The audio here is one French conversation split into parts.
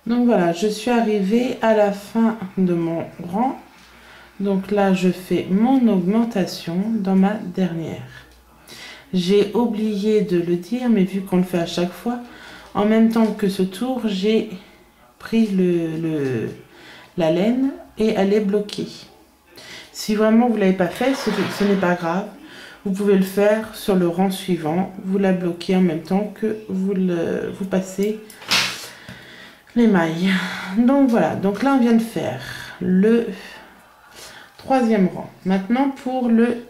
Donc voilà, je suis arrivée à la fin de mon rang. Donc là, je fais mon augmentation dans ma dernière. J'ai oublié de le dire, mais vu qu'on le fait à chaque fois, en même temps que ce tour, j'ai pris la laine et elle est bloquée. Si vraiment vous ne l'avez pas fait, ce n'est pas grave. Vous pouvez le faire sur le rang suivant. Vous la bloquez en même temps que vous passez les mailles. Donc voilà, donc là on vient de faire le troisième rang. Maintenant pour le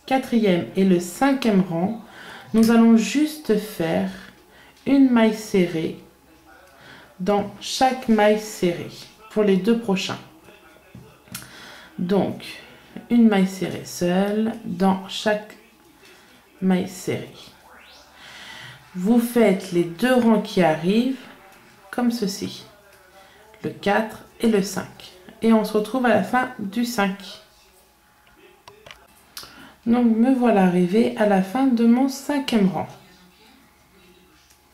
quatrième et le cinquième rang, nous allons juste faire une maille serrée dans chaque maille serrée pour les deux prochains. Donc une maille serrée seule dans chaque maille serrée. Vous faites les deux rangs qui arrivent comme ceci, le 4 et le 5. Et on se retrouve à la fin du 5. Donc me voilà arrivé à la fin de mon cinquième rang.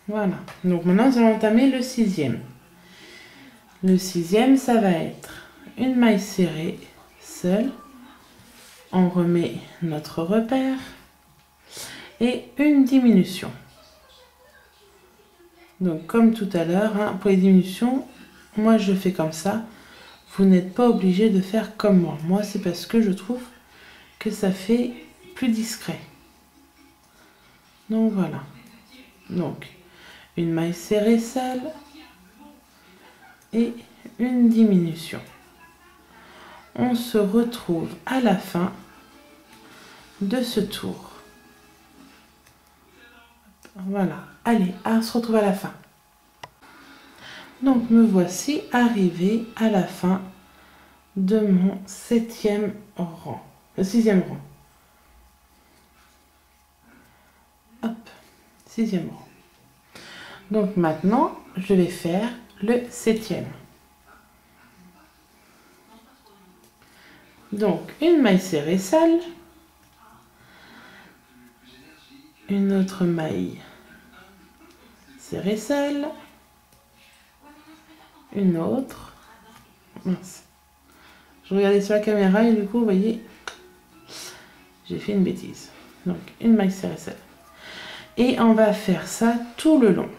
Voilà, donc maintenant nous allons entamer le sixième. Le sixième, ça va être une maille serrée seule. On remet notre repère et une diminution. Donc comme tout à l'heure, hein, pour les diminutions, moi je fais comme ça. Vous n'êtes pas obligé de faire comme moi. Moi c'est parce que je trouve que ça fait plus discret. Donc voilà. Donc une maille serrée seule et une diminution. On se retrouve à la fin de ce tour. Voilà, allez, on se retrouve à la fin. Donc me voici arrivé à la fin de mon septième rang, le sixième rang. Hop, sixième rang. Donc maintenant, je vais faire le septième. Donc une maille serrée seule, une autre maille serrée seule, une autre. Mince. Je regardais sur la caméra et du coup, vous voyez, j'ai fait une bêtise. Donc une maille serrée seule. Et on va faire ça tout le long.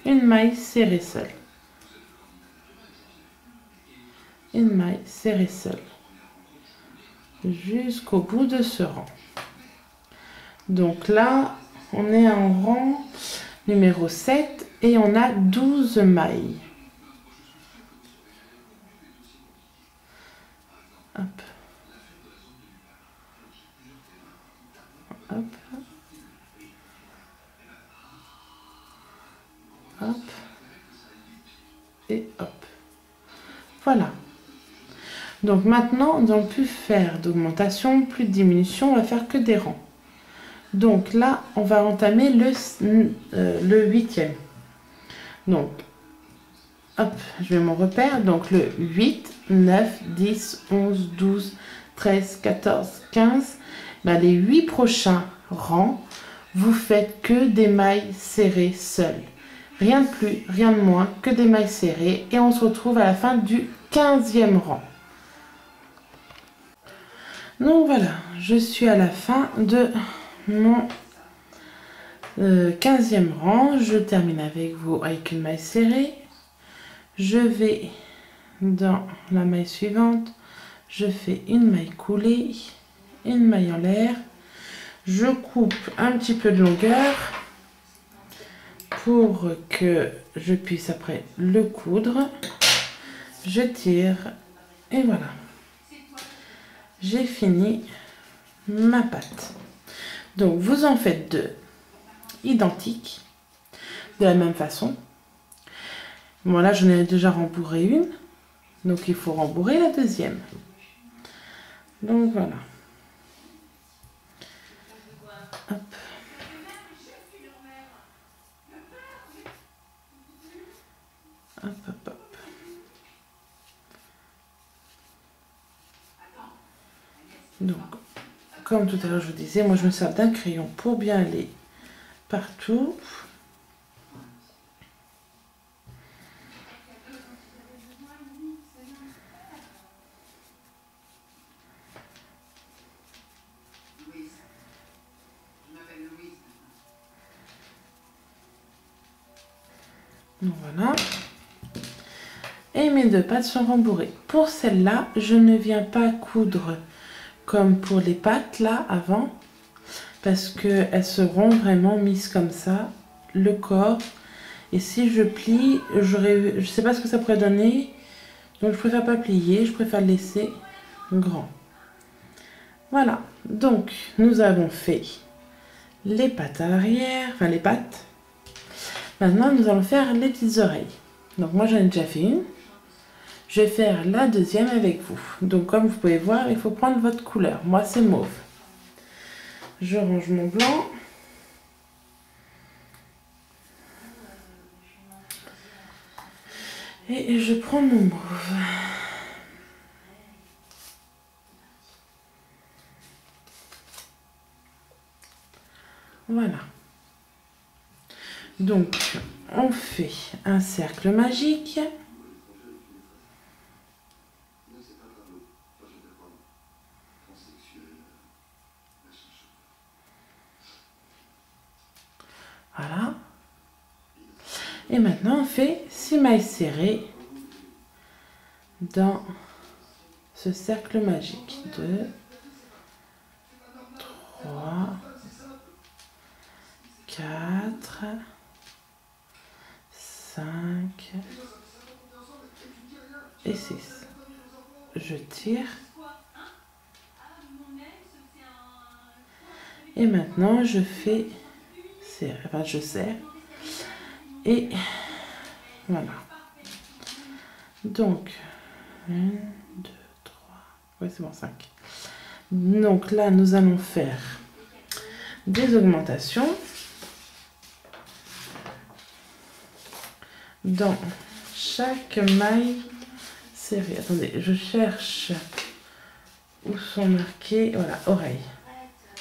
Une maille serrée seule. Une maille serrée seule. Jusqu'au bout de ce rang. Donc là, on est en rang numéro 7 et on a 12 mailles. Hop. Hop. Hop. Et hop. Voilà. Donc maintenant, on ne plus faire d'augmentation, plus de diminution, on va faire que des rangs. Donc là, on va entamer le huitième. Donc, hop, je mets mon repère. Donc le 8, 9, 10, 11, 12, 13, 14, 15. Ben, les 8 prochains rangs, vous faites que des mailles serrées seules. Rien de plus, rien de moins que des mailles serrées. Et on se retrouve à la fin du 15e rang. Donc voilà, je suis à la fin de mon 15e rang. Je termine avec vous avec une maille serrée. Je vais dans la maille suivante. Je fais une maille coulée, une maille en l'air. Je coupe un petit peu de longueur pour que je puisse après le coudre. Je tire et voilà. J'ai fini ma pâte. Donc vous en faites deux identiques de la même façon. Bon là j'en ai déjà rembourré une, donc il faut rembourrer la deuxième. Donc voilà. Hop. Hop, hop, hop. Donc, comme tout à l'heure je vous disais, moi je me sers d'un crayon pour bien aller partout. Donc voilà. Et mes 2 pattes sont rembourrées. Pour celle-là, je ne viens pas coudre comme pour les pattes là avant, parce qu'elles seront vraiment mises comme ça, le corps. Et si je plie, je sais pas ce que ça pourrait donner, donc je préfère pas plier, je préfère laisser grand. Voilà, donc nous avons fait les pattes à l'arrière, enfin les pattes. Maintenant, nous allons faire les petites oreilles. Donc moi, j'en ai déjà fait une. Je vais faire la deuxième avec vous. Donc comme vous pouvez voir, il faut prendre votre couleur. Moi, c'est mauve. Je range mon blanc. Et je prends mon mauve. Voilà. Donc, on fait un cercle magique. Voilà. Et maintenant, on fait 6 mailles serrées dans ce cercle magique. 2, 3, 4, 5 et 6. Je tire. Et maintenant, je fais serrer. Enfin, je serre. Et voilà. Donc, 1, 2, 3. Oui, c'est bon, 5. Donc là, nous allons faire des augmentations dans chaque maille serrée. Attendez, je cherche où sont marquées, voilà, oreilles.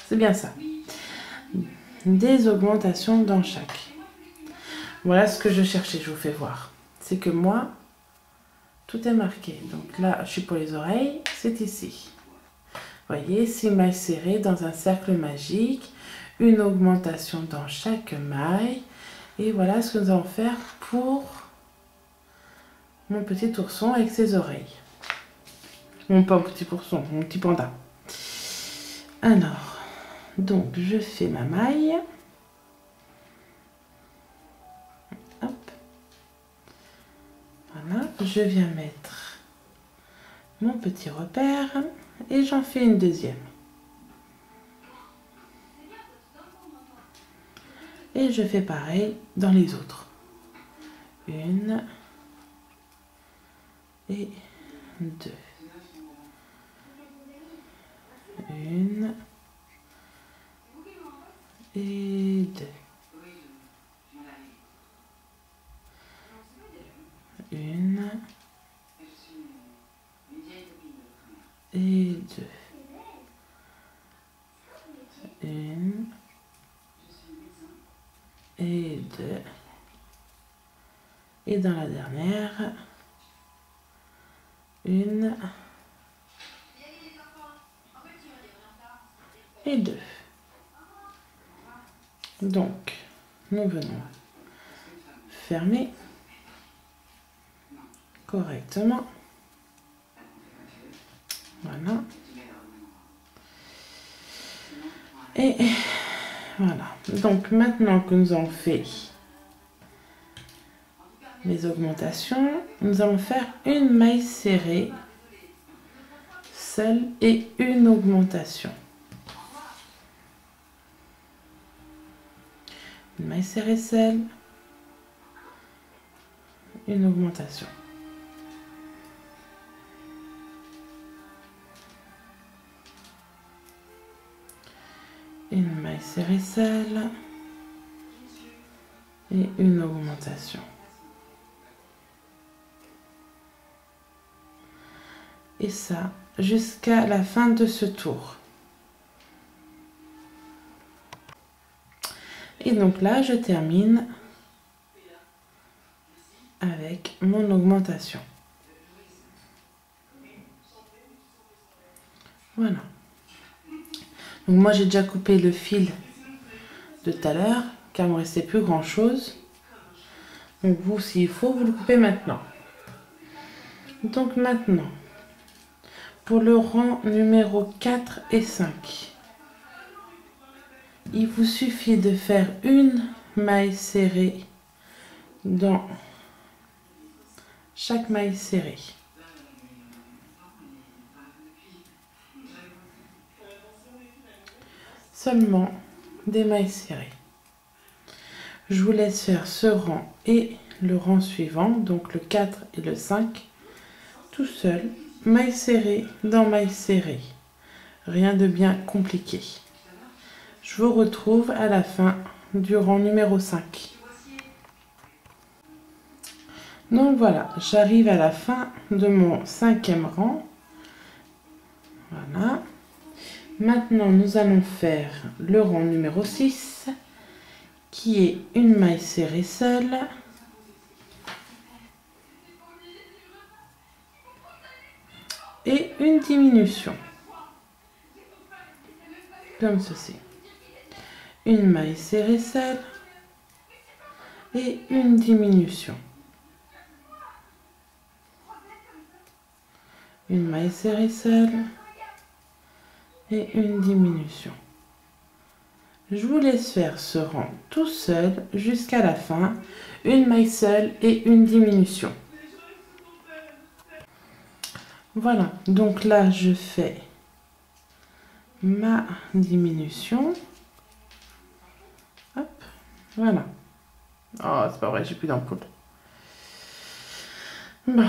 C'est bien ça. Des augmentations dans chaque. Voilà ce que je cherchais, je vous fais voir. C'est que moi, tout est marqué. Donc là, je suis pour les oreilles, c'est ici. Voyez, 6 mailles serrées dans un cercle magique, une augmentation dans chaque maille. Et voilà ce que nous allons faire pour mon petit ourson avec ses oreilles. Mon pas petit ourson, mon petit panda. Alors, donc je fais ma maille. Hop. Voilà, je viens mettre mon petit repère et j'en fais une deuxième. Et je fais pareil dans les autres. Une et deux. Une et deux. Une et deux. Une et deux. Et dans la dernière, une et deux. Donc, nous venons fermer correctement. Voilà. Et voilà. Donc, maintenant que nous avons fait les augmentations, nous allons faire une maille serrée seule et une augmentation. Une maille serrée seule, une augmentation. Une maille serrée seule et une augmentation. Et ça jusqu'à la fin de ce tour. Et donc là, je termine avec mon augmentation. Voilà. Donc moi, j'ai déjà coupé le fil de tout à l'heure, car il ne me restait plus grand chose. Donc vous, s'il faut, vous le coupez maintenant. Donc maintenant, pour le rang numéro 4 et 5, il vous suffit de faire une maille serrée dans chaque maille serrée. Seulement des mailles serrées. Je vous laisse faire ce rang et le rang suivant, donc le 4 et le 5, tout seul, maille serrée dans maille serrée. Rien de bien compliqué. Je vous retrouve à la fin du rang numéro 5. Donc voilà, j'arrive à la fin de mon 5e rang. Voilà. Maintenant, nous allons faire le rang numéro 6, qui est une maille serrée seule. Et une diminution. Comme ceci. Une maille serrée seule et une diminution. Une maille serrée seule et une diminution. Je vous laisse faire ce rang tout seul jusqu'à la fin. Une maille seule et une diminution. Voilà, donc là je fais ma diminution. Hop, voilà. Oh, c'est pas vrai, j'ai plus d'ampoule. Bon,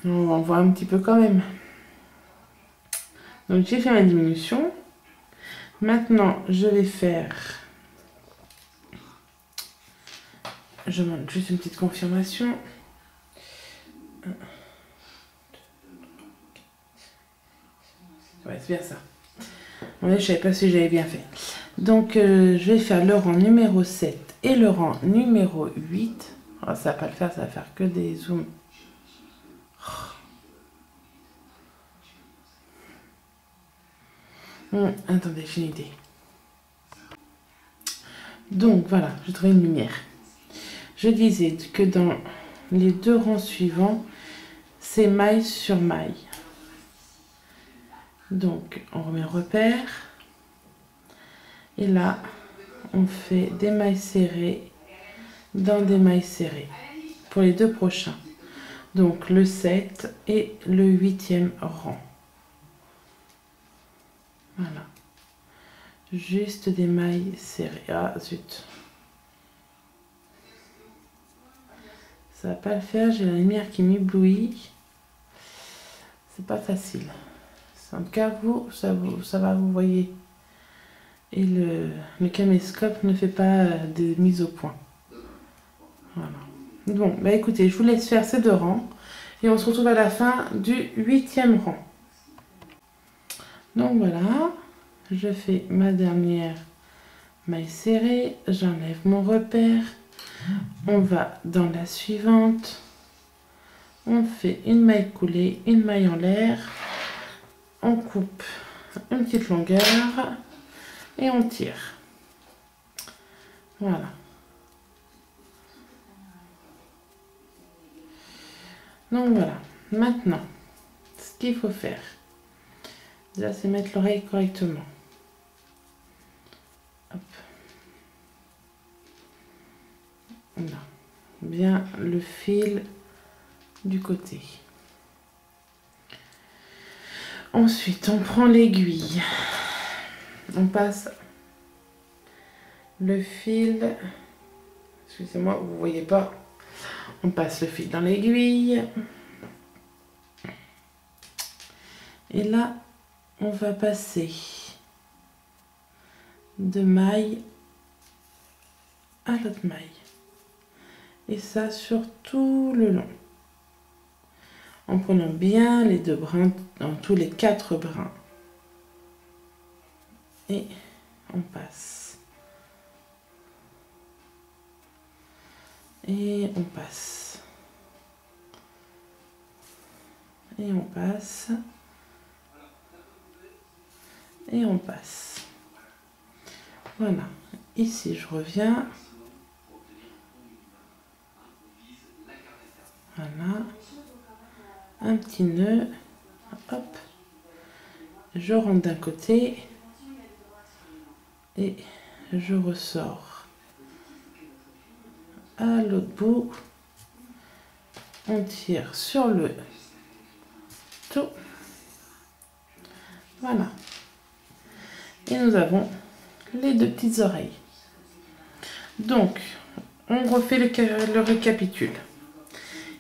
on va en voir un petit peu quand même. Donc j'ai fait ma diminution. Maintenant, je vais faire... Je demande juste une petite confirmation. Ouais, c'est bien ça. Ouais, je savais pas si j'avais bien fait. Donc, je vais faire le rang numéro 7 et le rang numéro 8. Oh, ça va pas le faire, ça va faire que des zooms. Attendez, j'ai une idée. Donc, voilà, j'ai trouvé une lumière. Je disais que dans les deux rangs suivants, c'est maille sur maille. Donc, on remet repère. Et là, on fait des mailles serrées dans des mailles serrées pour les deux prochains. Donc, le 7 et le 8e rang. Voilà. Juste des mailles serrées. Ah, zut. Ça va pas le faire, j'ai la lumière qui m'éblouit. C'est pas facile. En tout cas, ça va, vous voyez. Et le caméscope ne fait pas de mise au point. Voilà. Bon, bah écoutez, je vous laisse faire ces deux rangs. Et on se retrouve à la fin du 8e rang. Donc voilà, je fais ma dernière maille serrée. J'enlève mon repère. On va dans la suivante. On fait une maille coulée, une maille en l'air. On coupe une petite longueur et on tire. Voilà. Donc voilà. Maintenant, ce qu'il faut faire, déjà, c'est mettre l'oreille correctement. Hop. Là. Bien le fil du côté. Ensuite, on prend l'aiguille. On passe le fil. Excusez-moi, vous ne voyez pas. On passe le fil dans l'aiguille. Et là, on va passer de maille à l'autre maille. Et ça sur tout le long. En prenant bien les deux brins, dans tous les 4 brins. Et on passe. Et on passe. Et on passe. Et on passe. Voilà. Ici, je reviens. Voilà. Un petit nœud. Hop. Je rentre d'un côté. Et je ressors à l'autre bout. On tire sur le tout. Voilà. Et nous avons les deux petites oreilles. Donc, on refait le récapitule.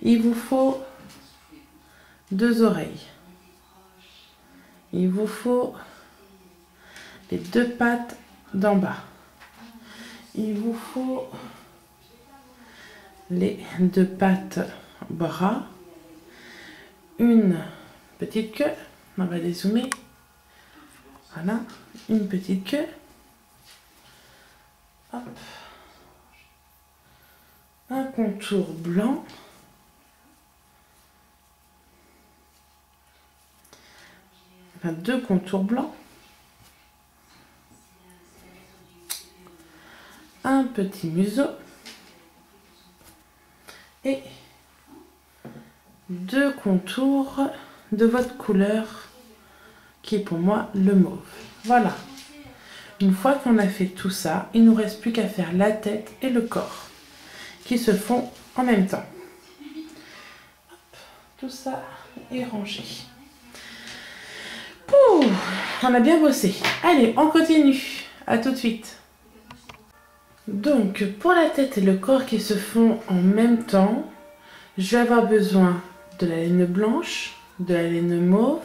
Il vous faut deux oreilles. Il vous faut les deux pattes d'en bas. Il vous faut les deux pattes bras. Une petite queue. On va dézoomer. Voilà. Une petite queue. Hop. Un contour blanc. Enfin, deux contours blancs. Un petit museau. Et deux contours de votre couleur qui est pour moi le mauve. Voilà. Une fois qu'on a fait tout ça, il ne nous reste plus qu'à faire la tête et le corps qui se font en même temps. Hop, tout ça est rangé. Pouh, on a bien bossé. Allez, on continue. À tout de suite. Donc, pour la tête et le corps qui se font en même temps, je vais avoir besoin de la laine blanche, de la laine mauve.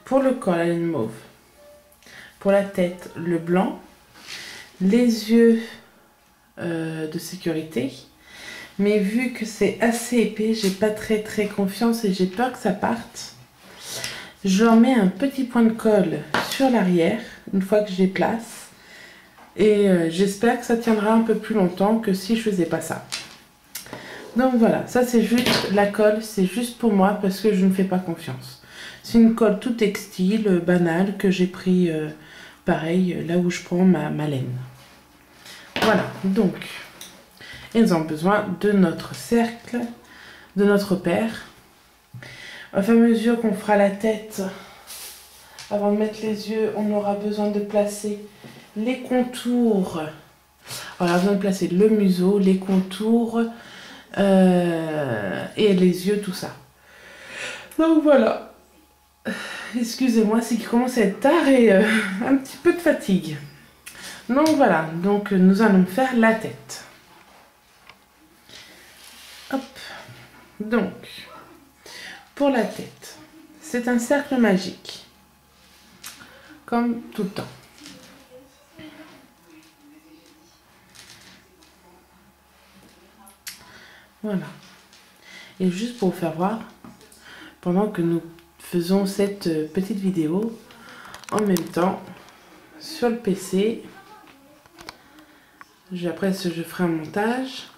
Pour le corps, la laine mauve. Pour la tête, le blanc. Les yeux de sécurité. Mais vu que c'est assez épais, j'ai pas très confiance et j'ai peur que ça parte. Je leur mets un petit point de colle sur l'arrière, une fois que je les place. Et j'espère que ça tiendra un peu plus longtemps que si je faisais pas ça. Donc voilà, ça c'est juste la colle, c'est juste pour moi parce que je ne fais pas confiance. C'est une colle tout textile, banale, que j'ai pris pareil, là où je prends ma laine. Voilà, donc, et nous avons besoin de notre cercle, de notre paire. Au fur et à mesure qu'on fera la tête, avant de mettre les yeux, on aura besoin de placer les contours. On aura besoin de placer le museau, les contours et les yeux, tout ça. Donc voilà. Excusez-moi, c'est qu'il commence à être tard et un petit peu de fatigue. Donc voilà, donc nous allons faire la tête. Hop. Donc, pour la tête, c'est un cercle magique. Comme tout le temps. Voilà. Et juste pour vous faire voir, pendant que nous faisons cette petite vidéo, en même temps, sur le PC, après je ferai un montage.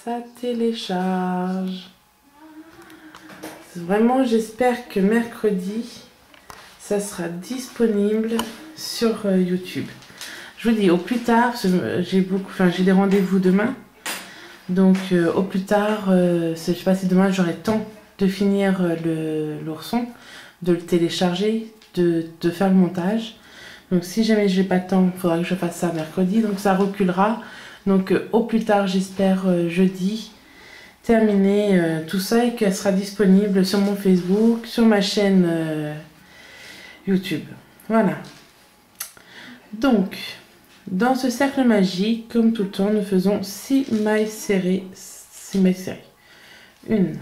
Ça télécharge. Vraiment, j'espère que mercredi, ça sera disponible sur YouTube. Je vous dis au plus tard, j'ai des rendez-vous demain. Donc au plus tard, je ne sais pas si demain j'aurai temps de finir l'ourson, de le télécharger, de faire le montage. Donc si jamais je n'ai pas de temps, il faudra que je fasse ça mercredi. Donc ça reculera. Donc au plus tard, j'espère jeudi, terminer tout ça et qu'elle sera disponible sur mon Facebook, sur ma chaîne YouTube. Voilà. Donc, dans ce cercle magique, comme tout le temps, nous faisons 6 mailles serrées. 6 mailles serrées. 1,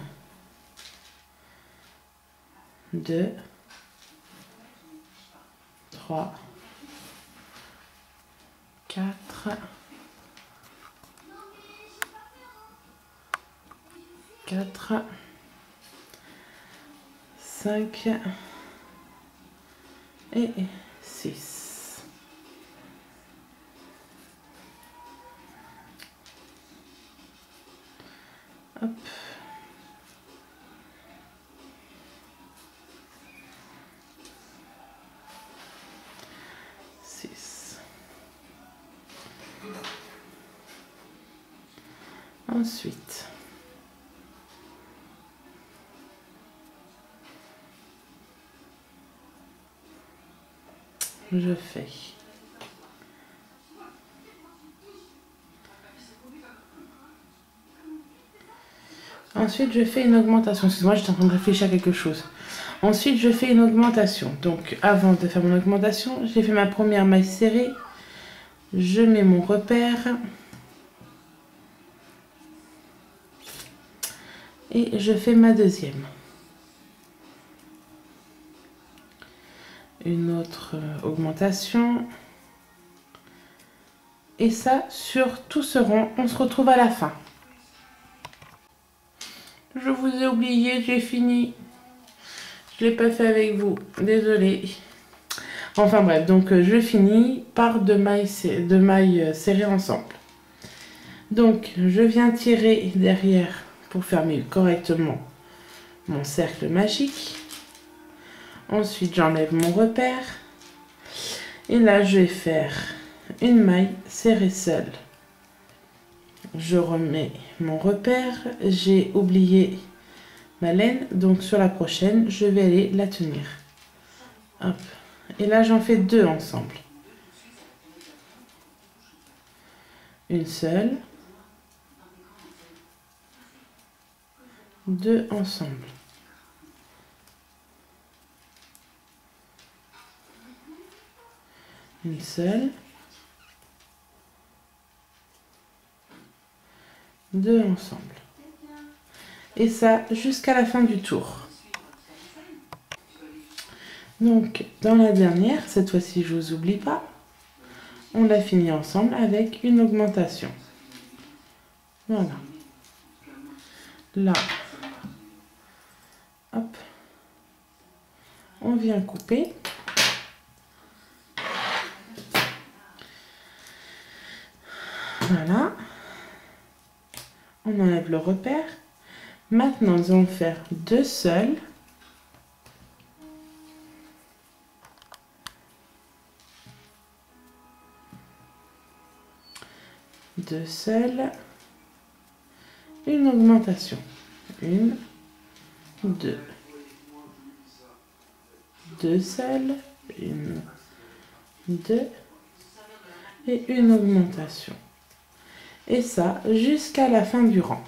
2, 3, 4, 5 et 6. Hop. 6. Ensuite, je fais une augmentation. Excuse-moi, j'étais en train de réfléchir à quelque chose. Ensuite, je fais une augmentation. Donc, avant de faire mon augmentation, j'ai fait ma première maille serrée. Je mets mon repère. Et je fais ma deuxième. Une autre augmentation. Et ça, sur tout ce rond, on se retrouve à la fin. Je vous ai oublié, j'ai fini. Je ne l'ai pas fait avec vous, désolée. Enfin bref, donc je finis par deux mailles serrées ensemble. Donc je viens tirer derrière pour fermer correctement mon cercle magique. Ensuite j'enlève mon repère. Et là je vais faire une maille serrée seule. Je remets mon repère. J'ai oublié ma laine, donc sur la prochaine je vais aller la tenir. Hop. Et là j'en fais deux ensemble. Une seule. Deux ensemble. Une seule. Deux ensemble. Et ça jusqu'à la fin du tour. Donc dans la dernière, cette fois-ci je vous oublie pas, on l'a fini ensemble avec une augmentation. Voilà. Là, hop, on vient couper. Voilà. On enlève le repère. Maintenant, nous allons faire deux seuls. Deux seuls. Une augmentation. Une, deux. Deux seuls. Une, deux. Et une augmentation. Et ça jusqu'à la fin du rang.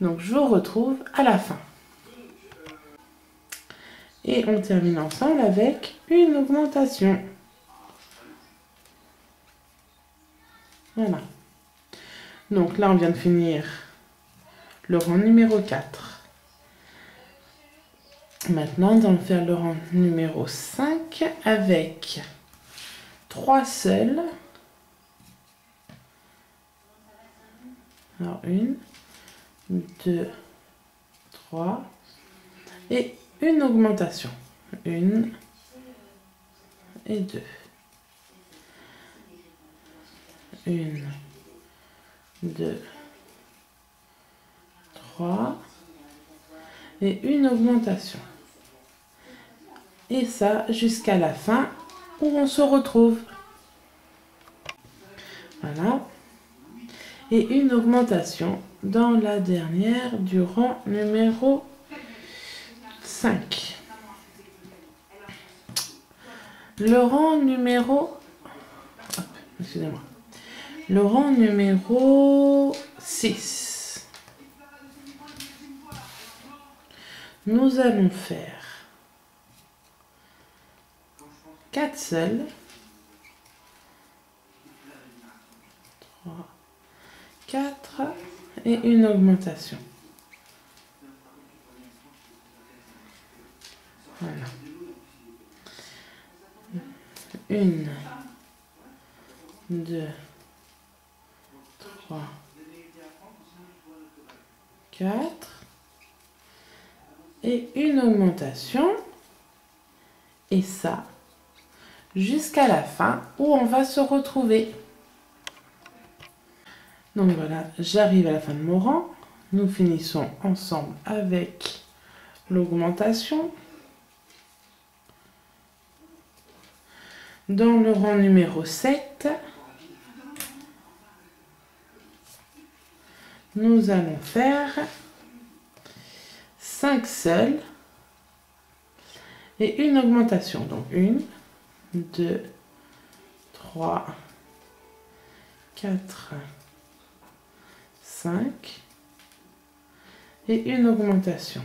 Donc je vous retrouve à la fin. Et on termine ensemble avec une augmentation. Voilà. Donc là on vient de finir le rang numéro 4. Maintenant nous allons faire le rang numéro 5 avec 3 seuls. Alors une, deux, trois. Et une augmentation. Une et deux. Une, deux, trois. Et une augmentation. Et ça jusqu'à la fin où on se retrouve. Voilà. Et une augmentation dans la dernière du rang numéro 5. Le rang numéro... excusez-moi. Le rang numéro 6. Nous allons faire 4 seuls. 3, 4 et une augmentation. Voilà. Une, deux, trois, 4 et une augmentation. Et ça jusqu'à la fin où on va se retrouver. Donc voilà, j'arrive à la fin de mon rang. Nous finissons ensemble avec l'augmentation. Dans le rang numéro 7, nous allons faire 5 seuls et une augmentation. Donc 1, 2, 3, 4, 5 et une augmentation.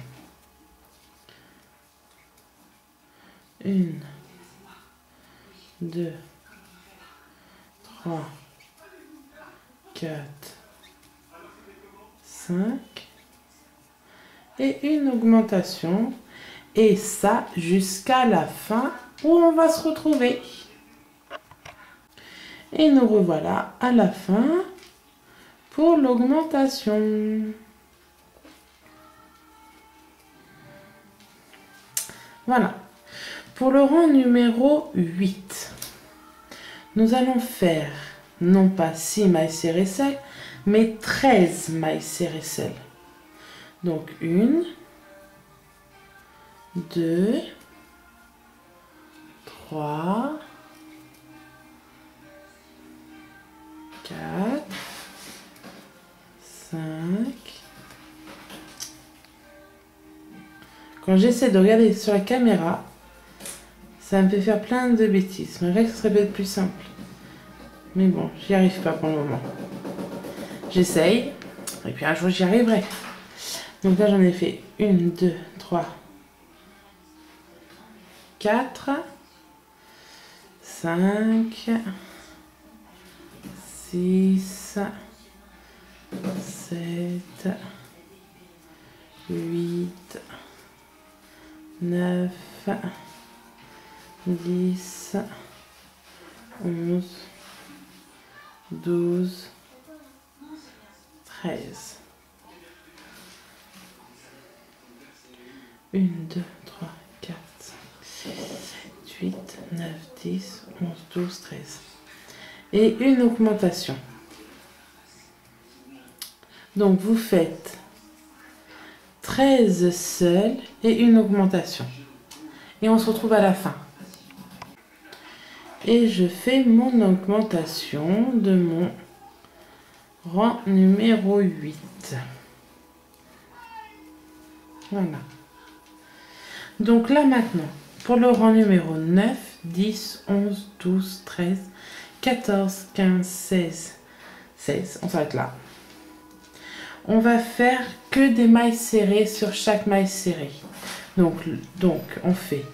1, 2, 3, 4, 5 et une augmentation. Et ça jusqu'à la fin où on va se retrouver. Et nous revoilà à la fin pour l'augmentation. Voilà. Pour le rang numéro 8, nous allons faire non pas 6 mailles serrées seules, mais 13 mailles serrées seules. Donc 1, 2, 3, 4, 5. Quand j'essaie de regarder sur la caméra, ça me fait faire plein de bêtises. Je dirais que ce serait peut-être plus simple. Mais bon, j'y arrive pas pour le moment. J'essaye. Et puis un jour, j'y arriverai. Donc là, j'en ai fait 1, 2, 3, 4, 5, 6, 7, 8, 9, 10, 11, 12, 13. 1, 2, 3, 4, 5, 6, 7, 8, 9, 10, 11, 12, 13. Et une augmentation. Donc vous faites 13 seuls et une augmentation. Et on se retrouve à la fin. Et je fais mon augmentation de mon rang numéro 8. Voilà. Donc là maintenant, pour le rang numéro 9, 10, 11, 12, 13, 14, 15, 16, on s'arrête là. On va faire que des mailles serrées sur chaque maille serrée. Donc on fait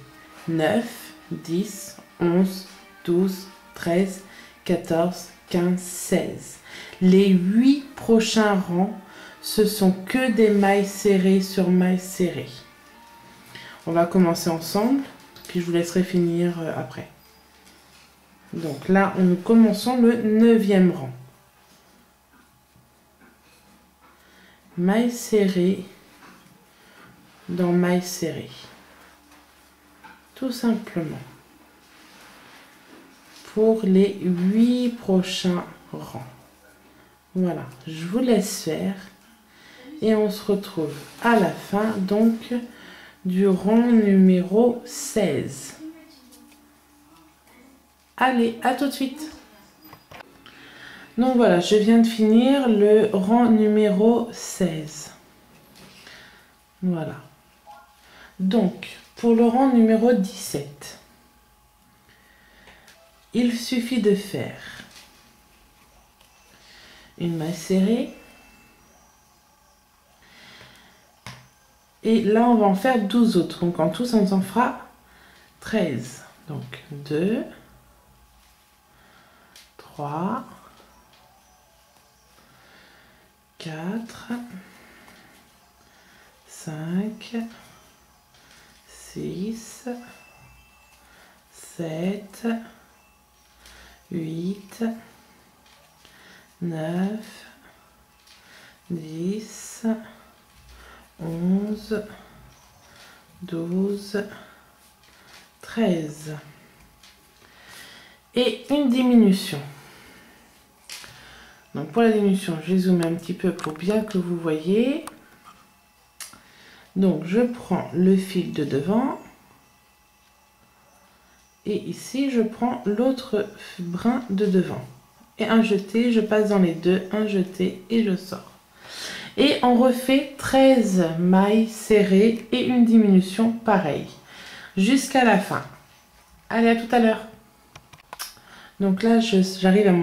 9, 10, 11, 12, 13, 14, 15, 16. Les 8 prochains rangs, ce sont que des mailles serrées sur mailles serrées. On va commencer ensemble, puis je vous laisserai finir après. Donc là, nous commençons le 9e rang. Maille serrée dans maille serrée. Tout simplement. Pour les 8 prochains rangs. Voilà, je vous laisse faire. Et on se retrouve à la fin, donc, du rang numéro 16. Allez, à tout de suite. Donc voilà, je viens de finir le rang numéro 16. Voilà. Donc, pour le rang numéro 17, il suffit de faire une maille serrée. Et là, on va en faire 12 autres. Donc, en tout, ça nous en fera 13. Donc, 2, 3, 4, 5, 6, 7, 8, 9, 10, 11, 12, 13. Et une diminution. Donc pour la diminution, je vais zoomer un petit peu pour bien que vous voyez. Donc je prends le fil de devant. Et ici, je prends l'autre brin de devant. Et un jeté, je passe dans les deux, un jeté et je sors. Et on refait 13 mailles serrées et une diminution pareille jusqu'à la fin. Allez, à tout à l'heure. Donc là, j'arrive à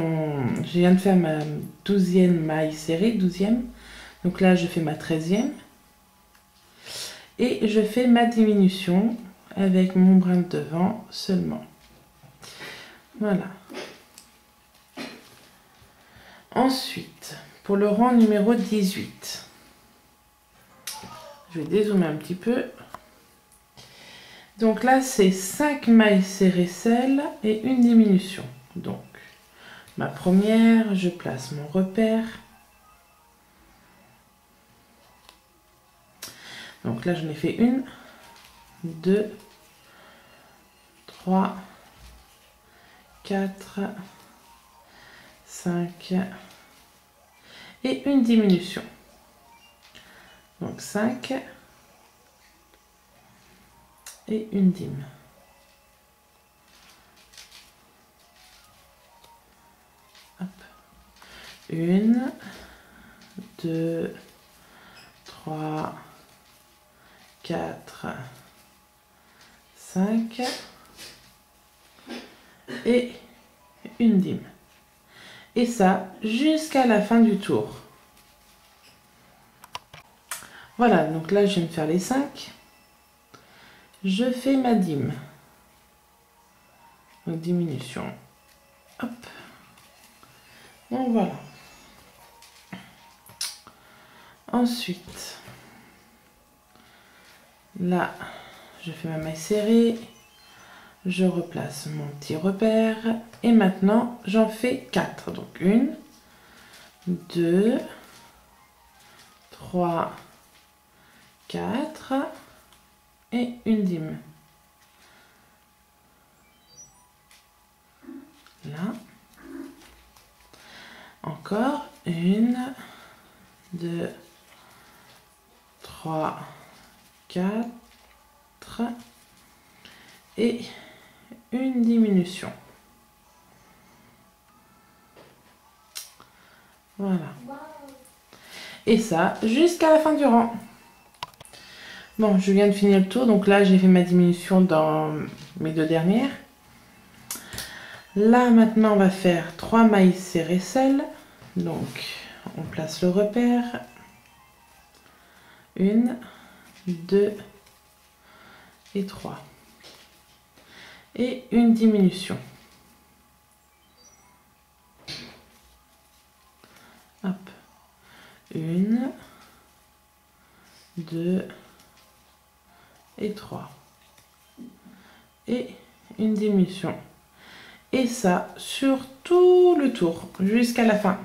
je viens de faire ma 12e maille serrée, 12e. Donc là, je fais ma 13e. Et je fais ma diminution avec mon brin de devant seulement. Voilà. Ensuite, pour le rang numéro 18, je vais dézoomer un petit peu. Donc là, c'est 5 mailles serrées celles et une diminution. Donc, ma première, je place mon repère. Donc là, j'en ai fait 1, 2, 3, 4, 5 et une diminution. Donc 5 et une dîme. Hop. 1, 2, 3, 4, 5 et une dîme. Et ça jusqu'à la fin du tour. Voilà, donc là je viens de faire les 5. Je fais ma dîme. Donc diminution. Hop. Donc voilà. Ensuite, là, je fais ma maille serrée. Je replace mon petit repère. Et maintenant, j'en fais 4. Donc 1, 2, 3, 4 et une dîme. Là. Encore 1, 2, 3, 4 et une diminution. Voilà. Et ça jusqu'à la fin du rang. Bon, je viens de finir le tour, donc là j'ai fait ma diminution dans mes 2 dernières. Là maintenant on va faire 3 mailles serrées celles. Donc on place le repère. 1, 2 et 3. Et une diminution. Hop. 1, 2 et 3. Et une diminution. Et ça sur tout le tour, jusqu'à la fin.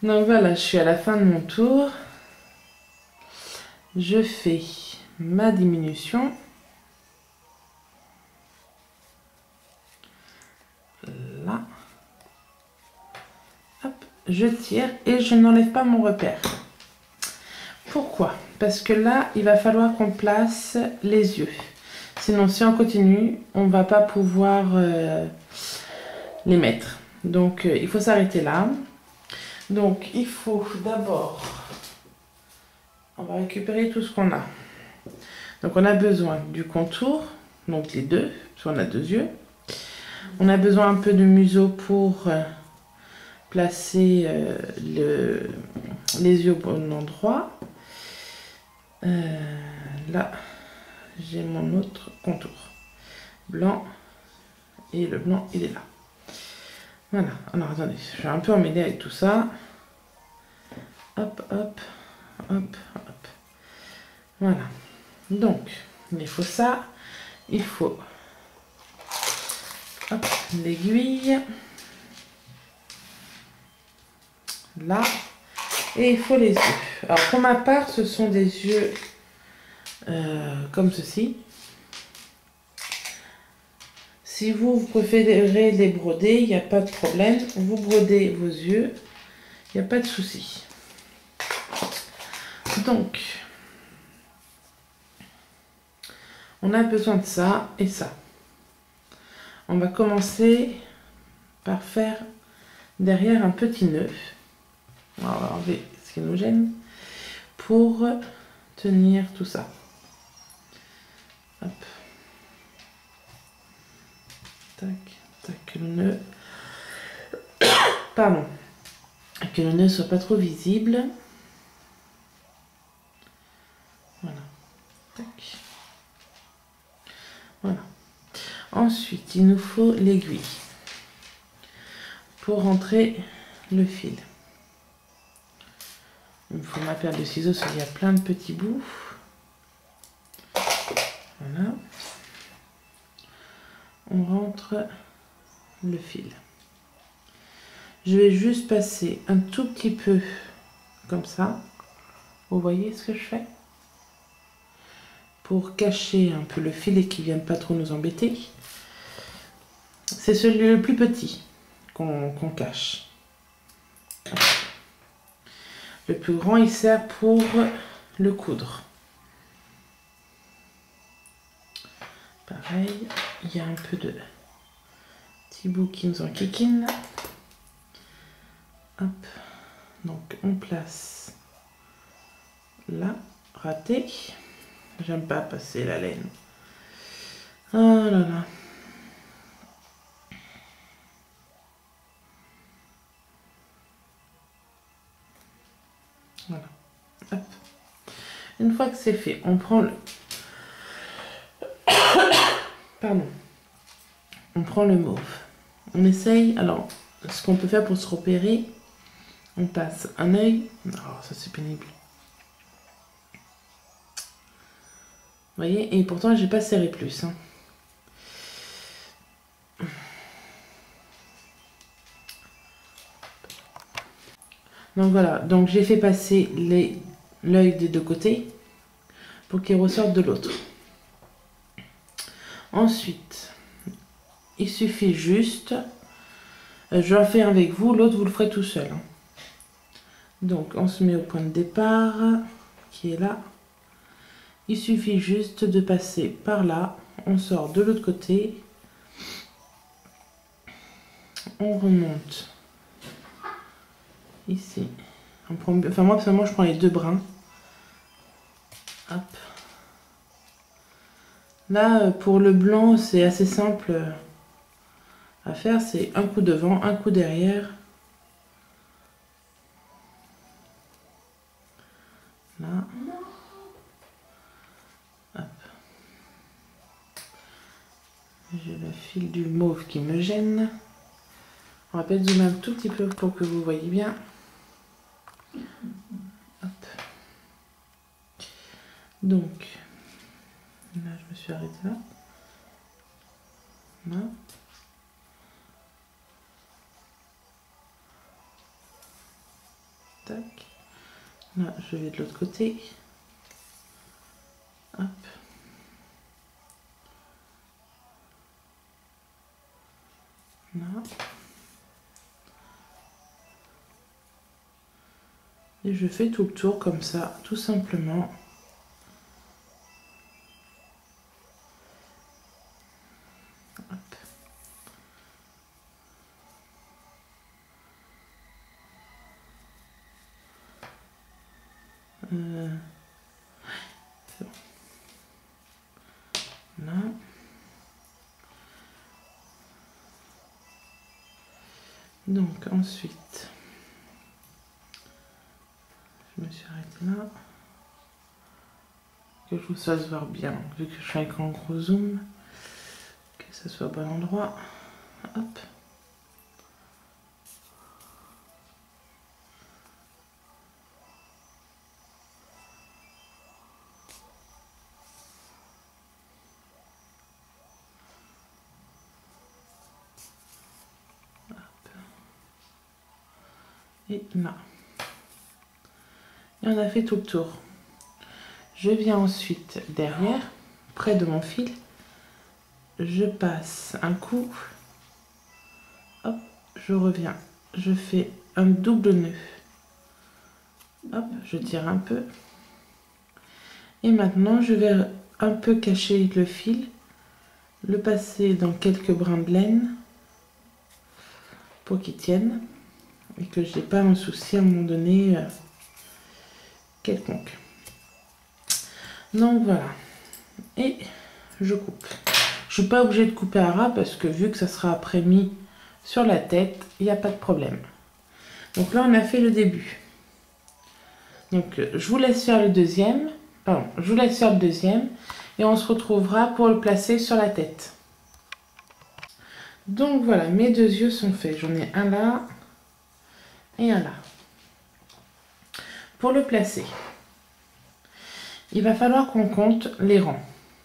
Donc voilà, je suis à la fin de mon tour. Je fais ma diminution. Là. Hop, je tire et je n'enlève pas mon repère. Pourquoi? Parce que là, il va falloir qu'on place les yeux. Sinon, si on continue, on ne va pas pouvoir les mettre. Donc, il faut s'arrêter là. Donc, il faut d'abord... On va récupérer tout ce qu'on a. Donc, on a besoin du contour. Donc, les deux, parce qu'on a 2 yeux. On a besoin un peu de museau pour placer les yeux au bon endroit. Là, j'ai mon autre contour blanc et le blanc il est là. Voilà, alors attendez, je vais un peu emmêler avec tout ça. Hop, hop, hop, hop. Voilà, donc il faut ça, il faut l'aiguille là et il faut les yeux. Alors pour ma part ce sont des yeux comme ceci. Si vous préférez les broder, il n'y a pas de problème, vous brodez vos yeux, il n'y a pas de souci. Donc on a besoin de ça et ça. On va commencer par faire derrière un petit nœud. On va enlever ce qui nous gêne pour tenir tout ça. Hop. Tac, tac, que le nœud... Pardon. Que le nœud soit pas trop visible. Voilà. Tac. Voilà. Ensuite, il nous faut l'aiguille pour rentrer le fil. Il me faut ma paire de ciseaux parce qu'il y a plein de petits bouts. Voilà. On rentre le fil. Je vais juste passer un tout petit peu comme ça. Vous voyez ce que je fais? Pour cacher un peu le fil et qu'il ne vienne pas trop nous embêter. C'est celui le plus petit qu'on cache. Le plus grand, il sert pour le coudre. Pareil, il y a un peu de petits bouts qui nous enquiquinent. Hop, donc on place là, raté. J'aime pas passer la laine. Oh là là. Voilà. Hop. Une fois que c'est fait, on prend le... Pardon. On prend le mauve. On essaye... Alors, ce qu'on peut faire pour se repérer, on passe un œil... Oh, ça c'est pénible. Vous voyez? Et pourtant, j'ai pas serré plus. Hein. Donc voilà. Donc j'ai fait passer l'œil des deux côtés pour qu'il ressorte de l'autre. Ensuite, il suffit juste... je vais en faire avec vous. L'autre, vous le ferez tout seul. Hein. Donc, on se met au point de départ, qui est là. Il suffit juste de passer par là. On sort de l'autre côté. On remonte. Ici. On prend, enfin, moi, personnellement, je prends les deux brins. Hop. Là, pour le blanc, c'est assez simple à faire. C'est un coup devant, un coup derrière. Là. Hop. J'ai le fil du mauve qui me gêne. On va peut-être zoomer un tout petit peu pour que vous voyez bien. Hop. Donc, là, je me suis arrêtée là. Là. Tac. Là, je vais de l'autre côté. Hop. Là. Et je fais tout le tour comme ça, tout simplement. Hop. C'est bon. Là. Donc ensuite, je me suis arrêtée là. Que je vous fasse voir bien, vu que je suis avec un gros zoom, que ça soit au bon endroit. Hop. Et là. Et on a fait tout le tour. Je viens ensuite derrière, près de mon fil. Je passe un coup. Hop, je reviens. Je fais un double nœud. Hop, je tire un peu. Et maintenant, je vais un peu cacher le fil. Le passer dans quelques brins de laine pour qu'il tienne. et que je n'ai pas un souci à un moment donné quelconque. Donc voilà, et je coupe. Je ne suis pas obligée de couper à ras parce que vu que ça sera après mis sur la tête, il n'y a pas de problème. Donc là on a fait le début. Donc je vous laisse faire le deuxième. Pardon, je vous laisse faire le deuxième et on se retrouvera pour le placer sur la tête. Donc voilà, mes deux yeux sont faits. J'en ai un là et un là. Pour le placer, il va falloir qu'on compte les rangs.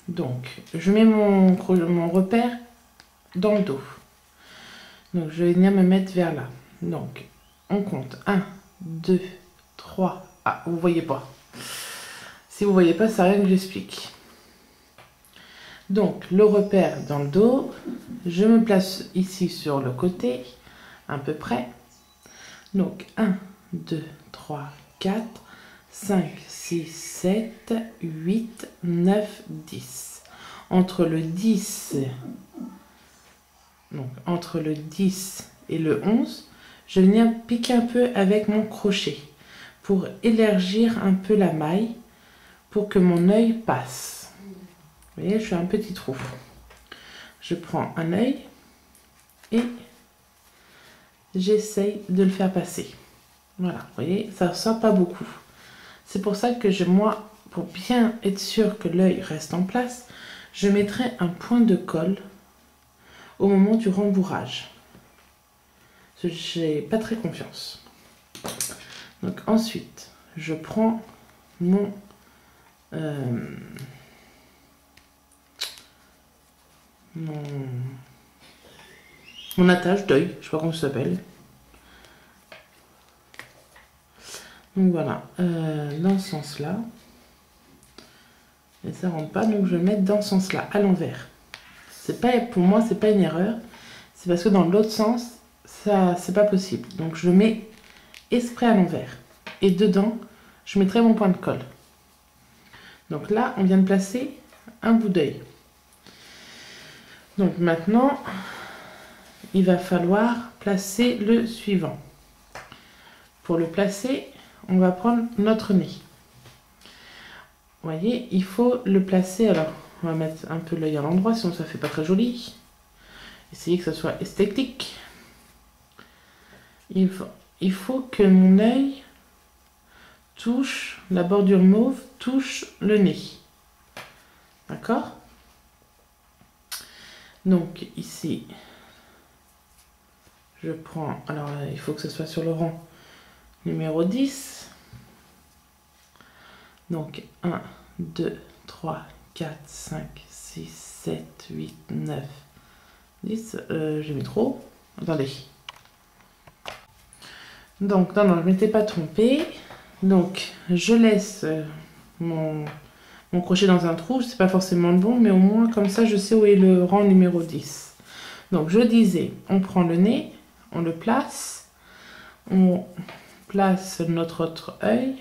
Donc je mets mon repère dans le dos. Donc je vais venir me mettre vers là. Donc on compte 1, 2, 3. Ah, vous voyez pas. Si vous voyez pas, ça rien que j'explique. Donc le repère dans le dos, je me place ici sur le côté, à peu près. Donc 1, 2, 3, 4, 5, 6, 7, 8, 9, 10. Entre le 10, donc entre le 10 et le 11, je vais venir piquer un peu avec mon crochet pour élargir un peu la maille pour que mon œil passe. Vous voyez, je fais un petit trou. Je prends un œil et j'essaye de le faire passer. Voilà, vous voyez, ça ne sort pas beaucoup. C'est pour ça que moi, pour bien être sûr que l'œil reste en place, je mettrai un point de colle au moment du rembourrage. Je n'ai pas très confiance. Donc ensuite, je prends mon attache d'œil, je sais pas comment ça s'appelle. Donc voilà, dans ce sens-là. Et ça rentre pas, donc je vais mettre dans ce sens-là, à l'envers. C'est pas, pour moi, c'est pas une erreur. C'est parce que dans l'autre sens, ça, c'est pas possible. Donc je mets exprès à l'envers. Et dedans, je mettrai mon point de colle. Donc là, on vient de placer un bout d'œil. Donc maintenant, il va falloir placer le suivant. Pour le placer, on va prendre notre nez. Vous voyez, il faut le placer. Alors, on va mettre un peu l'œil à l'endroit, sinon ça fait pas très joli. Essayez que ça soit esthétique. Il faut que mon œil touche, la bordure mauve touche le nez. D'accord? Donc ici, je prends, alors il faut que ce soit sur le rang numéro 10. Donc 1, 2, 3, 4, 5, 6, 7, 8, 9, 10. J'ai mis trop. Attendez. Donc, non, je ne m'étais pas trompée. Donc, je laisse mon crochet dans un trou. C'est pas forcément le bon, mais au moins, comme ça, je sais où est le rang numéro 10. Donc, je disais, on prend le nez, on le place. On place notre autre œil.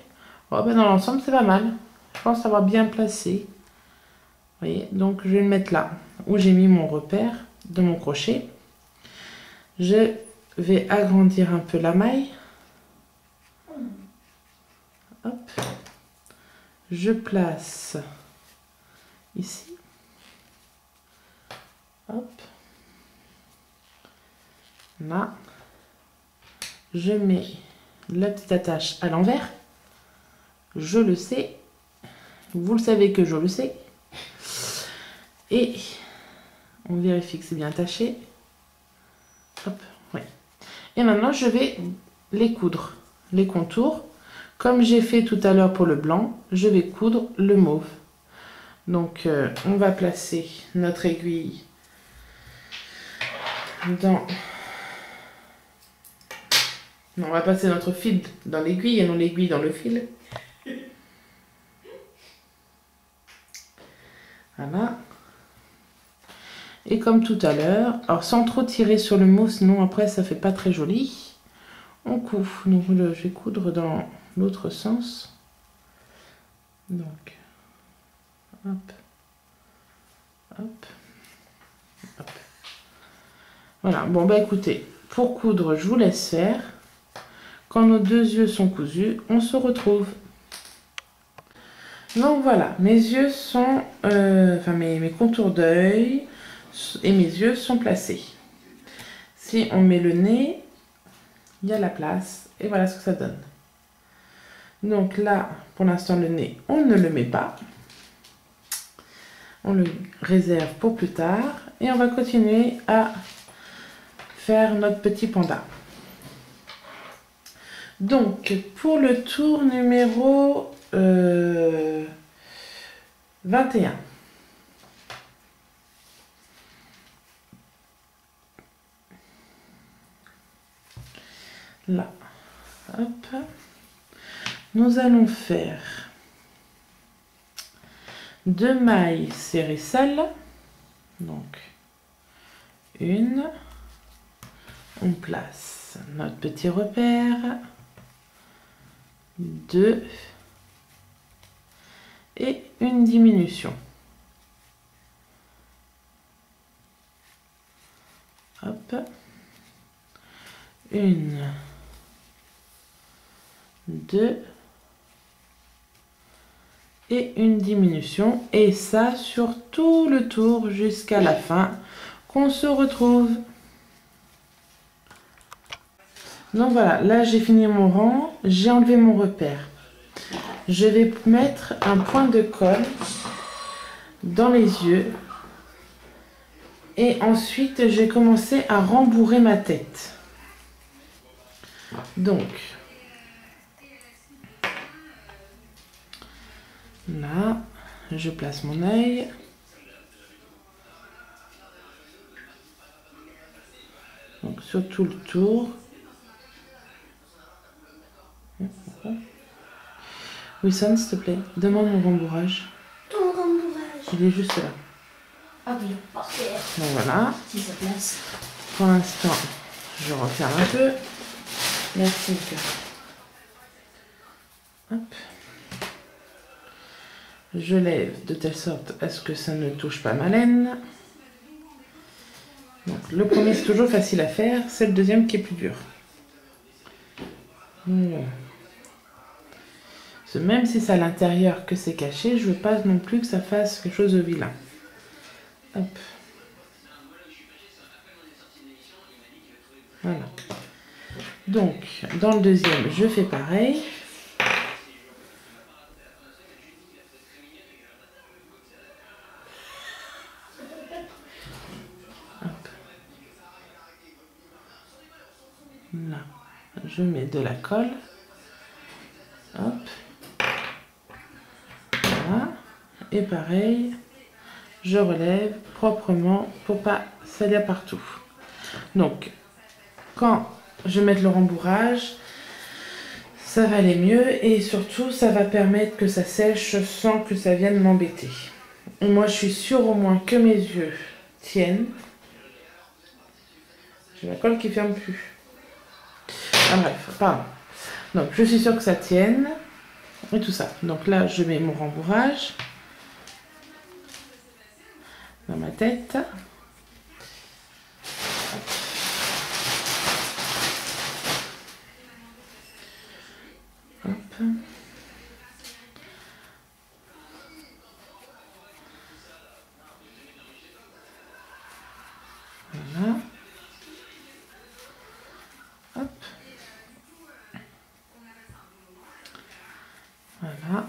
Oh, ben dans l'ensemble, c'est pas mal. Je pense avoir bien placé. Vous voyez, donc je vais le mettre là, où j'ai mis mon repère de mon crochet. Je vais agrandir un peu la maille. Hop. Je place ici. Hop. Là. Je mets la petite attache à l'envers. Je le sais. Vous le savez que je le sais. Et on vérifie que c'est bien attaché. Hop, oui. Et maintenant, je vais les coudre, les contours. Comme j'ai fait tout à l'heure pour le blanc, je vais coudre le mauve. Donc, on va placer notre aiguille dans... Non, on va passer notre fil dans l'aiguille et non l'aiguille dans le fil. Voilà. Et comme tout à l'heure, alors sans trop tirer sur le mauve, sinon après ça fait pas très joli. On coud. Donc je vais coudre dans l'autre sens. Donc, hop, hop, hop. Voilà, bon bah écoutez, pour coudre, je vous laisse faire. Quand nos deux yeux sont cousus, on se retrouve. Donc voilà, mes yeux sont, mes contours d'œil et mes yeux sont placés. Si on met le nez, il y a la place et voilà ce que ça donne. Donc là, pour l'instant, le nez, on ne le met pas. On le réserve pour plus tard et on va continuer à faire notre petit panda. Donc, pour le tour numéro 21. Là, hop, nous allons faire 2 mailles serrées seules, donc une, on place notre petit repère, 2 et une diminution. Hop, une, 2 et une diminution, et ça sur tout le tour jusqu'à la fin qu'on se retrouve. Donc voilà, là j'ai fini mon rang, j'ai enlevé mon repère. Je vais mettre un point de colle dans les yeux et ensuite je vais commencer à rembourrer ma tête. Donc là, je place mon œil. Donc sur tout le tour. Wilson, s'il te plaît, demande mon rembourrage. Ton rembourrage. Il est juste là. Ah oui, parfait. Donc voilà. Si ça place. Pour l'instant, je referme un peu. Merci. Hop. Je lève de telle sorte à ce que ça ne touche pas ma laine. Donc, le premier, c'est toujours facile à faire. C'est le deuxième qui est plus dur. Voilà. Même si c'est à l'intérieur que c'est caché, je veux pas non plus que ça fasse quelque chose de vilain. Hop. Voilà. Donc, dans le deuxième, je fais pareil. Hop. Là, je mets de la colle. Hop. Voilà. Et pareil, je relève proprement pour pas salir partout. Donc, quand je vais mettre le rembourrage, ça va aller mieux et surtout, ça va permettre que ça sèche sans que ça vienne m'embêter. Moi, je suis sûre au moins que mes yeux tiennent. J'ai la colle qui ne ferme plus. Ah bref, pardon. Donc, je suis sûre que ça tienne. Et tout ça. Donc là, je mets mon rembourrage dans ma tête. Hop. Voilà. Hop. Voilà.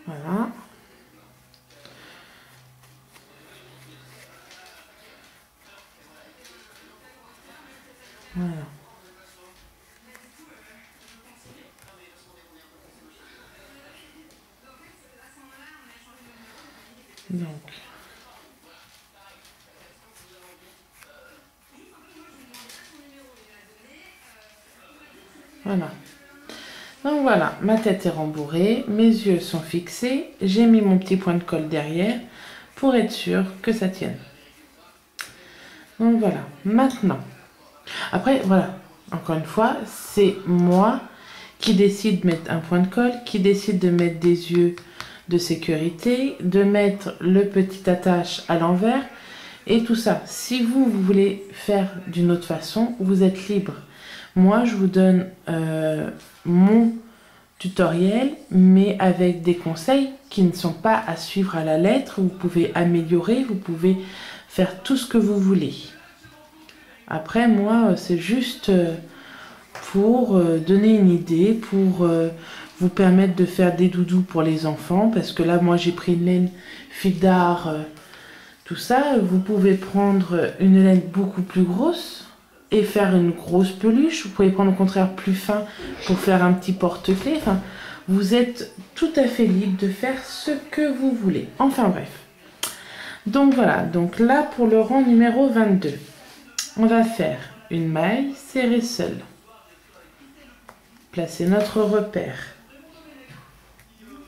Voilà. Voilà. Donc. Voilà. Donc voilà, ma tête est rembourrée, mes yeux sont fixés, j'ai mis mon petit point de colle derrière pour être sûr que ça tienne. Donc voilà, maintenant. Après, voilà, encore une fois, c'est moi qui décide de mettre un point de colle, qui décide de mettre des yeux de sécurité, de mettre le petit attache à l'envers et tout ça. Si vous voulez faire d'une autre façon, vous êtes libre. Moi, je vous donne mon tutoriel, mais avec des conseils qui ne sont pas à suivre à la lettre. Vous pouvez améliorer, vous pouvez faire tout ce que vous voulez. Après, moi, c'est juste pour donner une idée, pour vous permettre de faire des doudous pour les enfants. Parce que là, moi, j'ai pris une laine Fidar, tout ça. Vous pouvez prendre une laine beaucoup plus grosse et faire une grosse peluche. Vous pouvez prendre au contraire plus fin pour faire un petit porte-clés. Enfin, vous êtes tout à fait libre de faire ce que vous voulez. Enfin bref. Donc voilà, donc là pour le rang numéro 22, on va faire une maille serrée seule. Placer notre repère.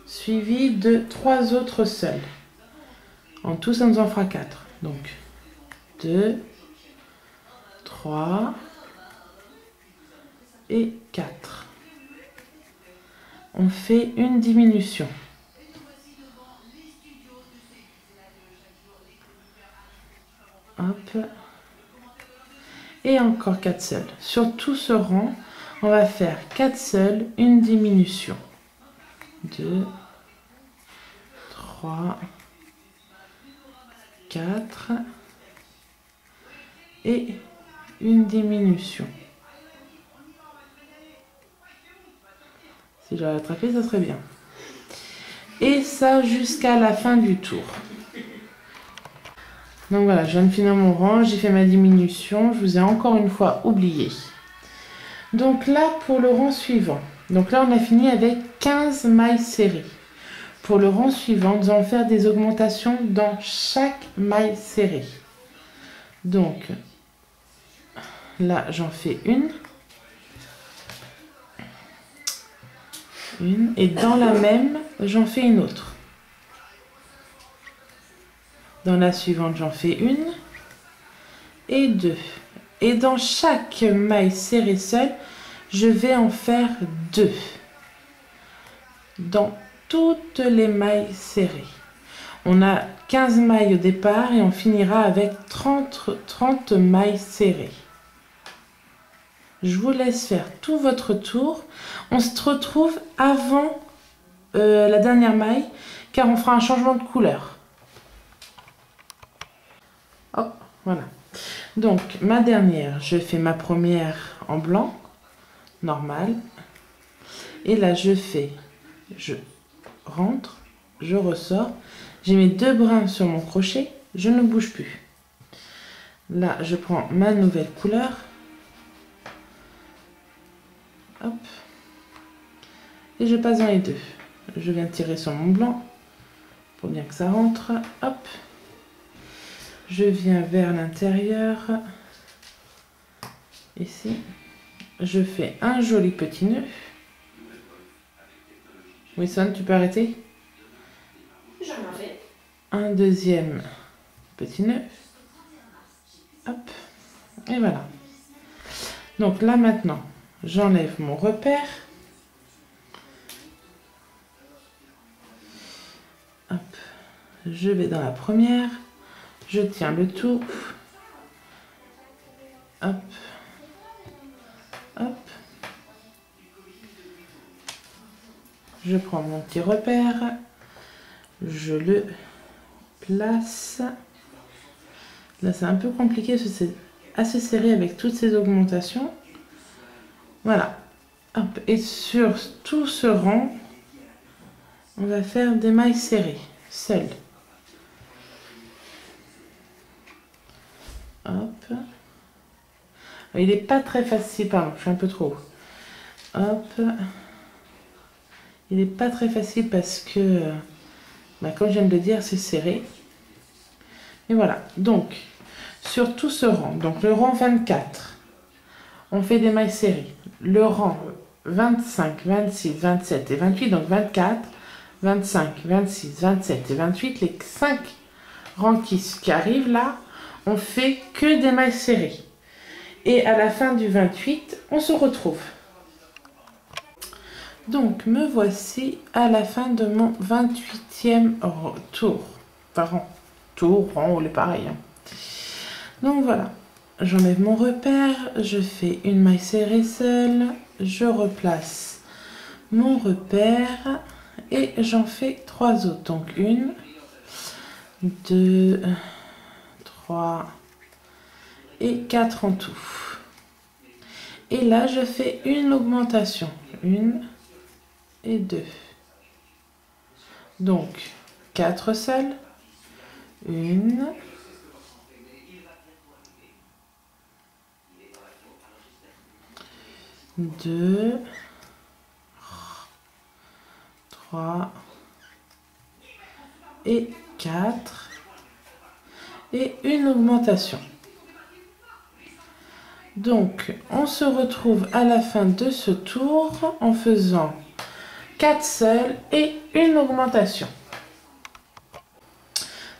Suivi de 3 autres seuls. En tout, ça nous en fera 4. Donc 2, 3 et 4. On fait une diminution. Hop. Et encore 4 seuls. Sur tout ce rang, on va faire 4 seuls, une diminution. 2, 3, 4 et une diminution. Si je l'avais attrapé, ça serait bien. Et ça jusqu'à la fin du tour. Donc voilà, je viens de finir mon rang, j'ai fait ma diminution, je vous ai encore une fois oublié. Donc là, pour le rang suivant, donc là on a fini avec 15 mailles serrées. Pour le rang suivant, nous allons faire des augmentations dans chaque maille serrée. Donc là, j'en fais une. Et dans la même, j'en fais une autre. Dans la suivante, j'en fais une et 2. Et dans chaque maille serrée seule, je vais en faire 2. Dans toutes les mailles serrées. On a 15 mailles au départ et on finira avec 30 mailles serrées. Je vous laisse faire tout votre tour. On se retrouve avant la dernière maille car on fera un changement de couleur. Hop, voilà. Donc ma dernière, je fais ma première en blanc, normal. Et là je rentre, je ressors. J'ai mes 2 brins sur mon crochet, je ne bouge plus. Là je prends ma nouvelle couleur. Hop. Et je passe dans les 2. Je viens tirer sur mon blanc pour bien que ça rentre. Hop. Je viens vers l'intérieur. Ici. Je fais un joli petit nœud. Wilson, tu peux arrêter? J'en ai fait. Un deuxième petit nœud. Hop. Et voilà. Donc là maintenant, j'enlève mon repère. Hop. Je vais dans la première. Je tiens le tout. Hop. Hop. Je prends mon petit repère. Je le place. Là, c'est un peu compliqué parce que c'est assez serré avec toutes ces augmentations. Voilà. Hop. Et sur tout ce rang, on va faire des mailles serrées, seules. Hop. Il n'est pas très facile, pardon, je suis un peu trop haut. Hop. Il n'est pas très facile parce que, comme je viens de le dire, c'est serré. Et voilà. Donc, sur tout ce rang, donc le rang 24, on fait des mailles serrées. Le rang 25, 26, 27 et 28, donc 24, 25, 26, 27 et 28, les 5 rangs qui arrivent là, on fait que des mailles serrées. Et à la fin du 28, on se retrouve. Donc, me voici à la fin de mon 28e tour. Enfin, tour, rang, on est pareil. Hein. Donc voilà, j'enlève mon repère, je fais une maille serrée seule, je replace mon repère et j'en fais 3 autres. Donc 1, 2, 3 et 4 en tout. Et là, je fais une augmentation. 1 et 2. Donc, 4 seuls. 1, 2, 3 et 4. Et une augmentation. Donc, on se retrouve à la fin de ce tour en faisant 4 seuls et une augmentation.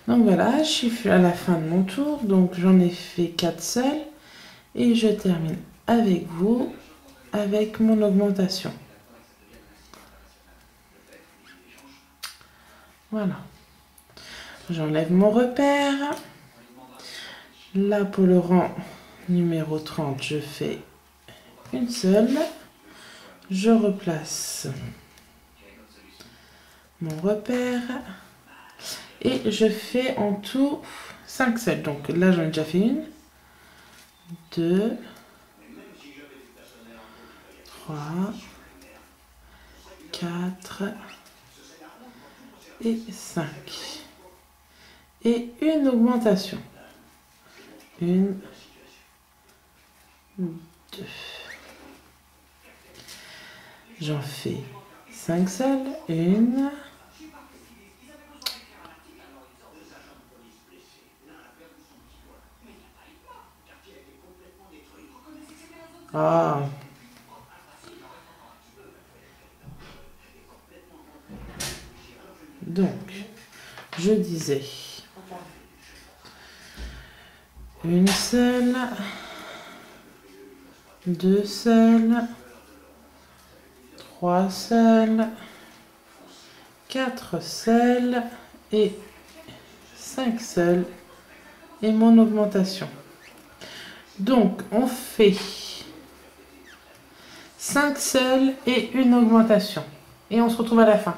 Donc voilà, je suis à la fin de mon tour, donc j'en ai fait 4 seuls et je termine avec vous avec mon augmentation. Voilà. J'enlève mon repère. Là, pour le rang numéro 30, je fais une seule. Je replace mon repère. Et je fais en tout 5 seuls. Donc là, j'en ai déjà fait une. 2, 3, 4 et 5. Et une augmentation. 1, 2. J'en fais 5 seuls. 1. Ah. Donc, je disais une seule, 2 seuls, 3 seuls, 4 seuls et 5 seuls et mon augmentation. Donc, on fait 5 seuls et une augmentation. Et on se retrouve à la fin.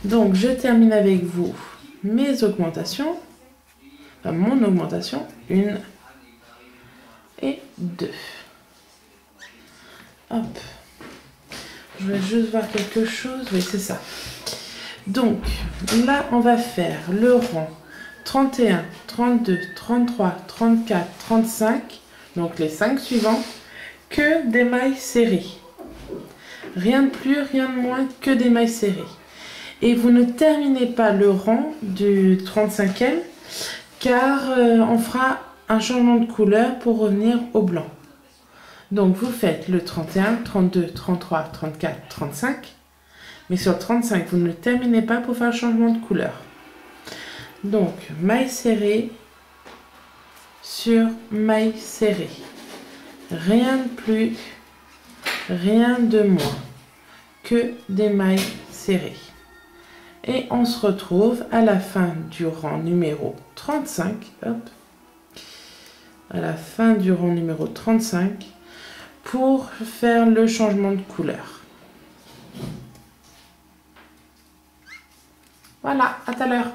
Donc, je termine avec vous mes augmentations. Enfin, mon augmentation. 1 et 2. Hop. Je vais juste voir quelque chose. Oui, c'est ça. Donc, là, on va faire le rang 31, 32, 33, 34, 35. Donc, les 5 suivants. Que des mailles serrées. Rien de plus, rien de moins que des mailles serrées. Et vous ne terminez pas le rang du 35e car on fera un changement de couleur pour revenir au blanc. Donc vous faites le 31, 32, 33, 34, 35. Mais sur le 35, vous ne terminez pas pour faire un changement de couleur. Donc maille serrée sur maille serrée. Rien de plus, rien de moins que des mailles serrées. Et on se retrouve à la fin du rang numéro 35. Hop, à la fin du rang numéro 35 pour faire le changement de couleur. Voilà, à tout à l'heure.